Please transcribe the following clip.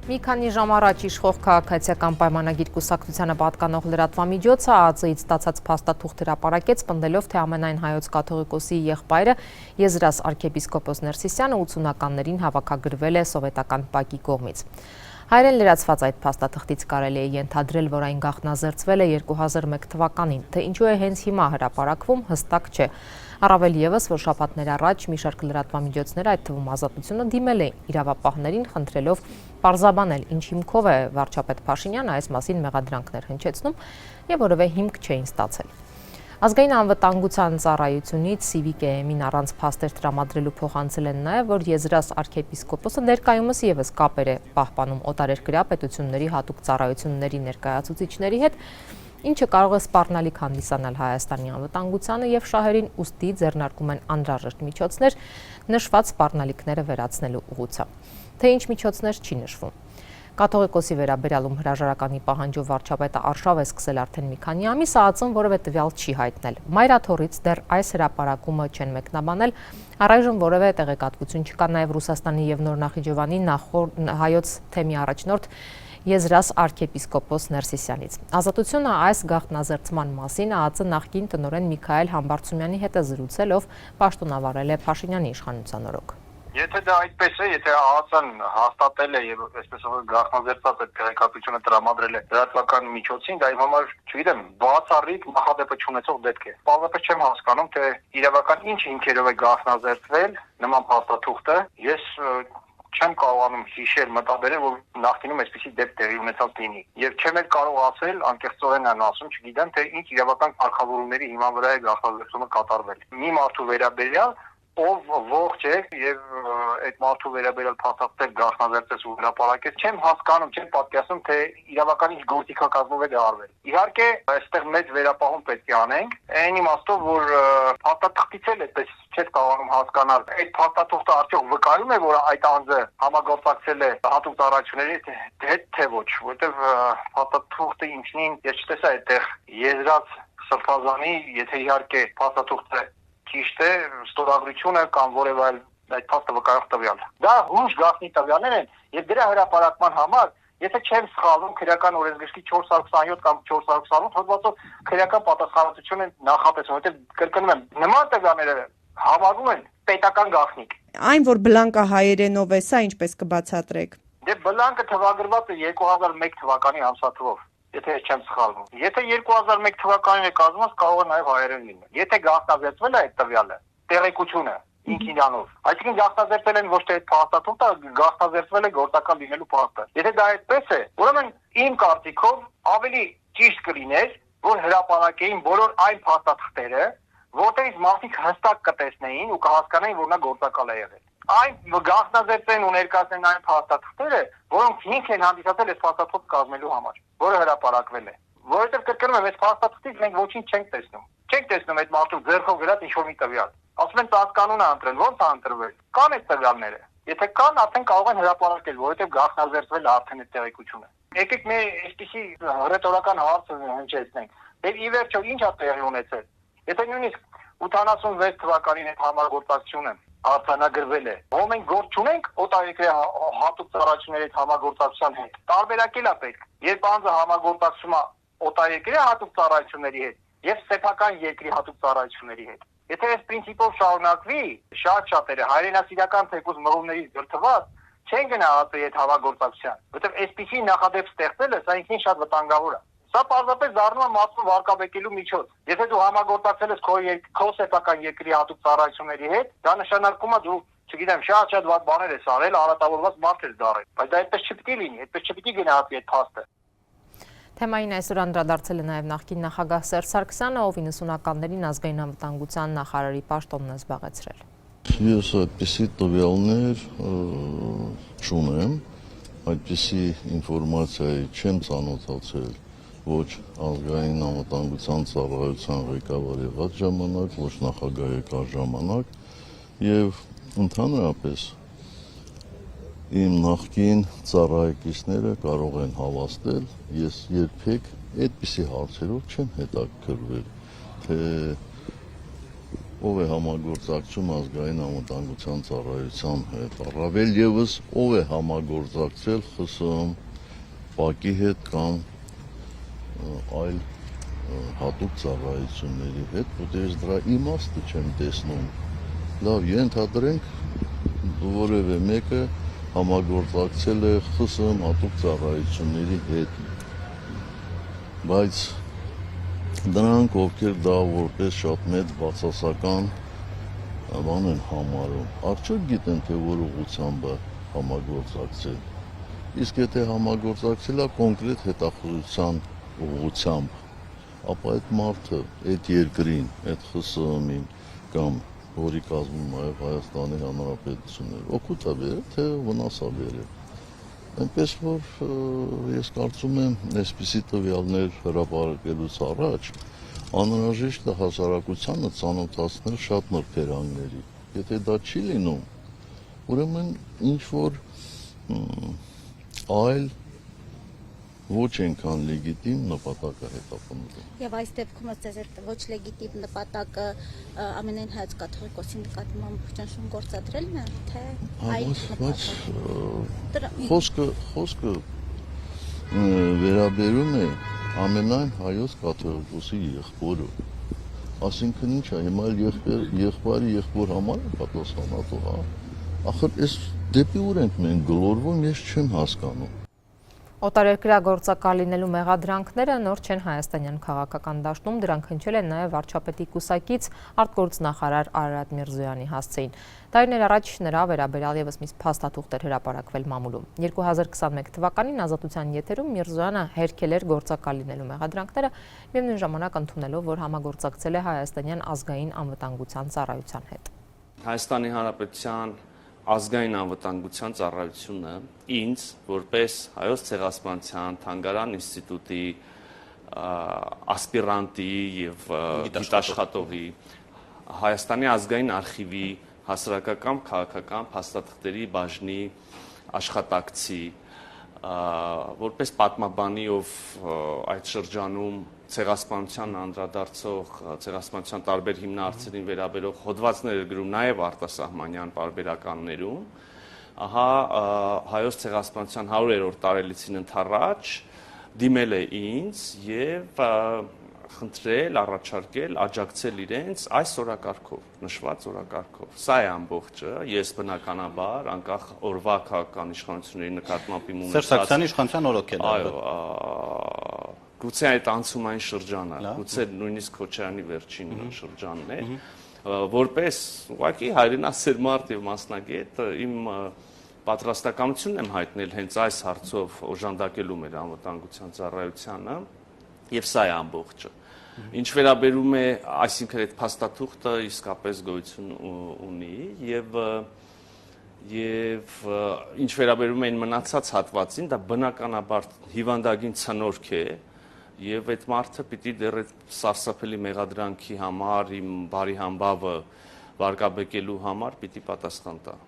Մի քանի ժամ առաջ իշխող քաղաքացիական պայմանագիր կուսակցությանը պատկանող լրատվամիջոցը ԱԱԾ-ից ստացած փաստաթուղթ հրապարակեց, պնդելով, թե ամենայն հայոց կաթողիկոսի եղբայրը Եզրաս arczepiskopos Ներսիսյանը 80-ականներին հավաքագրվել է սովետական ՊԱԿ-ի կողմից։ Հայերեն լրացված այդ փաստաթղթից կարելի է ենթադրել, որ այն գաղտնազերծվել է 2001 թվականին, թե ինչու է հենց հիմա հրապարակվում, հստակ չէ։ Առավել ևս, որ շաբաթներ առաջ մի շարք լրատվամիջոցներ, այդ թվում Ազատությունը, դիմել էին իրավապահներին, խնդրելով պարզաբանել, ինչ հիմքով է վարչապետ Փաշինյանը այս մասին մեղադրանքներ հնչեցնում եւ որևէ հիմք չէին ստացել։ Ազգային անվտանգության ծառայությունից Civic-ին առանց փաստեր տրամադրելու փոխանցել են նաև, որ Եզրաս arczepiskopos-ը ներկայումս եւս կապեր է պահպանում օտարերկրյա պետությունների հատուկ ծառայությունների ներկայացուցիչների հետ, ինչը կարող է սպառնալիք հանդիսանալ Հայաստանի անվտանգությանը եւ շահերին, ուստի ձեռնարկում են անհրաժեշտ միջոցներ նշված սպառնալիքները վերացնելու ուղղությամբ։ Թե ինչ միջոցներ չի նշվում։ Կաթողիկոսի վերաբերյալում հրաժարականի պահանջով վարչապետը արշավ է սկսել արդեն մի քանի ամիս, ԱԱԾ-ն որևէ տվյալ չի հայտնել։ Մայրաթորից դեռ այս հրապարակումը չեն մեկնաբանել, առայժմ որևէ տեղեկատվություն չկա նաև Ռուսաստանի եւ Նոր Նախիջևանի հայոց թեմի առաջնորդ Եզրաս arczepiskopos Ներսիսյանից։ Ազատությունը այս գաղտնազերծման մասին ԱԱԾ նախկին տնօրեն Միքայել Համբարձումյանի հետ է զրուցելով, պաշտոնավարել է Փաշինյանի իշխանության օրոք։ Եթե դա այդպես է, եթե ԱԱԾ-ն հաստատել է եւ այսպես ասած գաղտնազերծած այդ տեղեկատվությունը տրամադրել է լրատվական միջոցին, դա իմ համար, չգիտեմ, բացառիկ նախադեպը չունեցող դեպք է։ Պարզապես չեմ հասկանում, թե իրավական ինչ հիմքերով է գաղտնազերծվել նման փաստաթուղթը։ Ես չեմ կարողանում հիշել, մտաբերել, որ նախկինում այսպիսի դեպք տեղի ունեցած լինի։ Եվ չեմ էլ կարող ասել, անկեղծորեն եմ ասում, չգիտեմ, թե ինչ իրավական կարգավորումների հիման վրա է գաղտնազերծումը կատարվել։ Մի մարդու վերաբերյալ ով ողջ է եւ այդ մարդու վերաբերյալ փաստաթղթեր գաղտնազերծեց ու հրապարակեց, չեմ հասկանում, չեմ պատկերացնում, թե իրավական ինչ գործիքակազմով է դա արվել։ Իհարկե, այստեղ մեծ վերապահում պետք է անենք, այն իմաստով, որ փաստաթղթից էլ այդպես չես կարողանում հասկանալ, այդ փաստաթուղթը արդյոք վկայում է, որ այդ անձը համագործակցել է հատուկ ծառայությունների հետ, թե ոչ, որովհետեւ փաստաթուղթը ինքնին ես չտեսա այդտեղ Եզրաս սրբազանի, եթե իհարկե փաստաթուղթը ճիշտ է, ստորագրությունը կամ որևէ այլ այդ փաստը վկայող տվյալ։ Դա հուշ գաղտնի տվյալներ են եւ դրա հրապարակման համար, եթե չեմ սխալվում, քրեական օրենսգրքի 427 կամ 428 հոդվածով քրեական պատասխանատվություն են նախատեսվում, որովհետեւ կրկնում եմ, նման տվյալները համարվում են պետական գաղտնիք։ Այն, որ բլանկա հայերենով է, սա ինչպես կբացատրեք։ Դե բլանկը թվագրված է 2001 թվականի ամսաթվով։ Եթե չեմ սխալվում։ Եթե 2001 թվականին է կազմված, կարող է նաև հայերեն լինել։ Եթե գաղտնազերծվել է այդ տվյալը, տեղեկությունը ինքնիրանով, այսինքն գաղտնազերծել են ոչ թե այդ փաստաթուղթը, գաղտնազերծվել է գործական լինելու փաստը։ Եթե դա այդպես է, ուրեմն իմ կարծիքով ավելի ճիշտ կլիներ, որ հրապարակեին բոլոր այն փաստաթղթերը, որտեղից մարդիկ հստակ կտեսնեին ու կհասկանային, որ նա գործակալ է եղել։ Այն գաղտնազերծեն ու ներկայացնեն այն փաստաթղթերը, որոնք հիմք են հանդիսացել այս փաստաթուղթ կազմելու համար, որը հրապարակվել է։ Որովհետև կրկնում եմ, այս փաստաթղթից մենք ոչինչ չենք տեսնում։ Չենք տեսնում այդ մարդու ձեռքով գրած ինչ-որ մի տվյալ։ Ասում են ծածկանուն է ընտրել, ո՞նց է ընտրվել։ Կան այդ տվյալները։ Եթե կան, արդեն կարող են հրապարակել, որովհետև գաղտնազերծվել է արդեն այդ տեղեկությունը։ Եկեք մեր այսպիսի ռետորական հարց հնչեցնենք։ Դե ի վերջո ի՞նչ է տեղի ունեցել։ Եթե նույնիսկ 86 թվականին այդ համագործակցությունը արձանագրվել է, ո՞մ ենք գործ չունենք օտարերկրյա հատուկ ծառայությունների հետ համագործակցության հետ։ Տարբերակել է պետք, երբ անձը համագործակցում է օտարերկրյա հատուկ ծառայությունների հետ եւ սեփական երկրի հատուկ ծառայությունների հետ։ Եթե այս պրինցիպով շարունակվի, շատ-շատերը հայրենասիրական թեկուզ մղումներից դրդված չեն գնա ԱԱԾ-ի հետ համագործակցության, որովհետեւ այսպիսի նախադեպ ստեղծելը սա ինքնին շատ վտանգավոր է։ Սա պարզապես դառնում է մարդուն վարկաբեկելու միջոց։ Եթե դու համագործակցել ես քո սեփական երկրի հատուկ ծառայությունների հետ, դա նշանակում է դու, չգիտեմ, շատ վատ բաներ ես արել, արատավորված մարդ ես դառել։ Բայց դա այդպես չպիտի լինի, այդպես չպիտի գնահատվի այդ փաստը։ Թեմային այսօր անդրադարձել է նաև նախկին նախագահ Սերժ Սարգսյանը, ով 90-ականներին ազգային անվտանգության նախարարի պաշտոնն է զբաղեցրել։ Ես այդպիսի տվյալներ չունեմ, այդպիսի ինֆորմացիայի չեմ ծանոթացել ոչ ազգային անվտանգության ծառայության ղեկավար եղած ժամանակ, ոչ նախագահ եղած ժամանակ եւ ընդհանրապես իմ նախկին ծառայեկիցները կարող են հավաստել, ես երբեք այդպիսի հարցերով չեմ հետաքրքրվել, թե ով է համագործակցում ազգային անվտանգության ծառայության հետ, առավել եւս ով է համագործակցել ԽՍՀՄ ՊԱԿ-ի հետ կամ այլ հատուկ ծառայությունների հետ, որտեղ ես դրա իմաստը չեմ տեսնում։ Լավ, ենթադրենք որևէ մեկը համագործակցել է ԽՍՀՄ հատուկ ծառայությունների հետ, բայց դրանք, ովքեր դա որպես շատ մեծ բացասական բան են համարում, արդյոք գիտեն, թե որ ուղղությամբ է համագործակցել։ Իսկ եթե համագործակցել է կոնկրետ հետախուզության ուղղությամբ, ապա այդ մարդը, այդ երկրին, այդ ԽՍՀՄ-ին կամ որի կազմում նաև Հայաստանի Հանրապետությունն է, օգուտ է բերել, թե վնաս է բերել։ Այնպես որ ես կարծում եմ, այսպիսի տվյալներ հրապարակելուց առաջ անհրաժեշտ է հասարակությանը ծանոթացնել շատ նրբերանգների։ Եթե դա չի լինում, ուրեմն ինչ որ այլ ոչ այնքան լեգիտիմ նպատակ է հետապնդում։ Եվ այս դեպքում ըստ այդ ոչ լեգիտիմ նպատակը ամենայն հայոց կաթողիկոսի նկատմամբ ճնշում գործադրելն է, թե այլ խոսքը վերաբերում է ամենայն հայոց կաթողիկոսի եղբորը։ Այսինքն ինչ է, հիմա եղբայրի եղբոր համար է պատասխանատու, հա։ Ախր այս դեպի ուր ենք մենք գլորվում, ես չեմ հասկանում։ Օտարերկրյա գործակալ լինելու մեղադրանքները նոր չեն հայաստանյան քաղաքական դաշտում, դրանք հնչել են նաև վարչապետի կուսակից արտգործնախարար Արարատ Միրզոյանի հասցեին։ Տարիներ առաջ նրա վերաբերյալ ևս մի փաստաթուղթ էր հրապարակվել մամուլում։ 2021 թվականին Ազատության եթերում Միրզոյանը հերքել էր գործակալ լինելու մեղադրանքները, միևնույն ժամանակ ընդունելով, որ համագործակցել է հայաստանյան ազգային անվտանգության ծառայության հետ։ Հայաստանի Հանրապետության ազգային անվտանգության ծառայությունը ինձ որպես Հայոց ցեղասպանության թանգարան ինստիտուտի ասպիրանտի եւ գիտաշխատողի Հայաստանի ազգային արխիվի հասարակական քաղաքական փաստաթղթերի բաժնի աշխատակցի որպես պատմաբանի, ով այդ շրջանում ցեղասպանության անդրադարձող ցեղասպանության տարբեր հիմնարարներին վերաբերող հոդվածներ գրում նաև արտասահմանյան պարբերականներում, ահա հայոց ցեղասպանության 100-րդ տարելիցին ընթառաջ դիմել է ինձ եւ խնդրել, առաջարկել, աջակցել իրենց այս օրակարգով, նշված օրակարգով։ Սա է ամբողջը, ես բնականաբար անկախ օրվա քաղաքական իշխանությունների նկատմամբ իմ ունեցած Սերժ Սարգսյանի իշխանության օրոք է դա։ Այո, գուցե այդ անցումային շրջանը, գուցե նույնիսկ Քոչարյանի վերջին շրջանն է, որպես ուղղակի հայրենասեր մարդ եւ մասնագետ իմ պատրաստակամությունն եմ հայտնել հենց այս հարցով օժանդակելու մեր անվտանգության ծառայությանը եւ սա է ամբողջը։ Ինչ վերաբերում է, այսինքն այդ փաստաթուղթը իսկապես գոյություն ունի եւ ինչ վերաբերում է այն մնացած հատվածին, դա բնականաբար հիվանդագին ցնորք է եւ այդ մարդը պիտի դեռ այդ սարսափելի մեղադրանքի համար իմ բարի համբավը վարկաբեկելու համար պիտի պատասխան տա։